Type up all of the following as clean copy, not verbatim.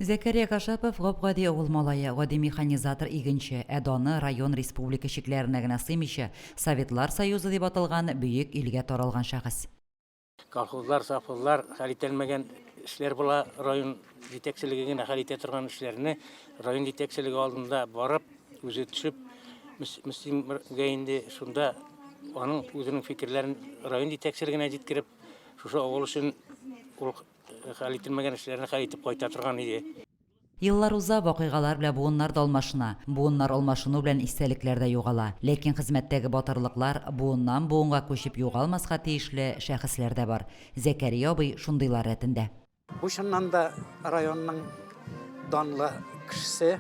Зәкәрия Кашапов Габгади авыл малае, гади механизатор игенче, әданы район республика шикләренә генә сыймыйча, Советлар Союзы дип аталган бөек илгә таралган шәхес. Колхозлар, совхозлар хәл ителмәгән эшләр була, район җитәкчелеге генә хәл итә торган эшләрне район җитәкчелеге алдында барып, үзе төшеп, мөслимгә инде шунда аның үзенең фикерләрен район җитәкчелегенә җиткереп, шушы авыл өчен ул хәл ителмәгән эшләрне хәл итеп кайта торган иде. Еллар уза, вакыйгалар белән буыннар да алмашына, буыннар алмашыну белән истәлекләр дә югала. Ләкин хезмәттәге батырлыклар буыннан буынга күчеп югалмаска тиешле шәхесләр дә бар. Зәкәрия абый шундыйлар рәтендә. Бу чыннан да районның данлы кешесе,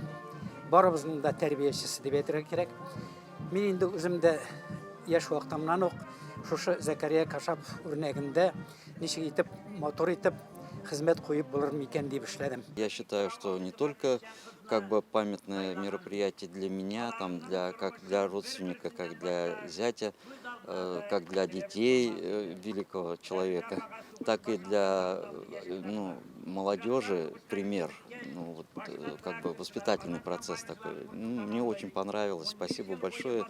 барыбызның да тәрбиячесе дип әйтергә кирәк. Мин инде үзем дә яшь вакытымнан ук шушы Зәкәрия Кашапов үрнәгендә ничек итеп, мотор итеп хезмәт куеп булыр микән дип эшләдем. Я считаю, что не только как бы памятное мероприятие для меня, там как для родственника, как для зятя, как для детей великого человека, так и для молодежи пример. Как бы воспитательный процесс такой. Мне очень понравилось. Спасибо большое.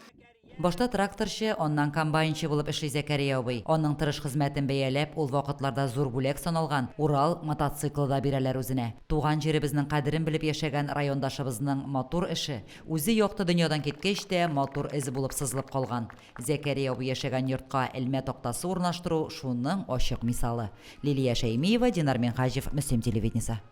Башта тракторчы, оннан комбайнчы булып эшли Зәкәрия абый. Аның тырыш хезмәтен бәяләп, ул вакытларда зур бүләк саналган Урал мотоциклы да бирәләр үзенә. Туган җиребезнең кадерен белеп яшәгән райондашыбызның мотор эше үзе якты дөньядан киткәч тә мотор эзе булып сызылып калган. Зәкәрия абый яшәгән йортка элмә тактасы урнаштыру шуның ачык мисалы. Лилия Шәймиева, Динар Минхаҗев, Мөслим телевидениесе.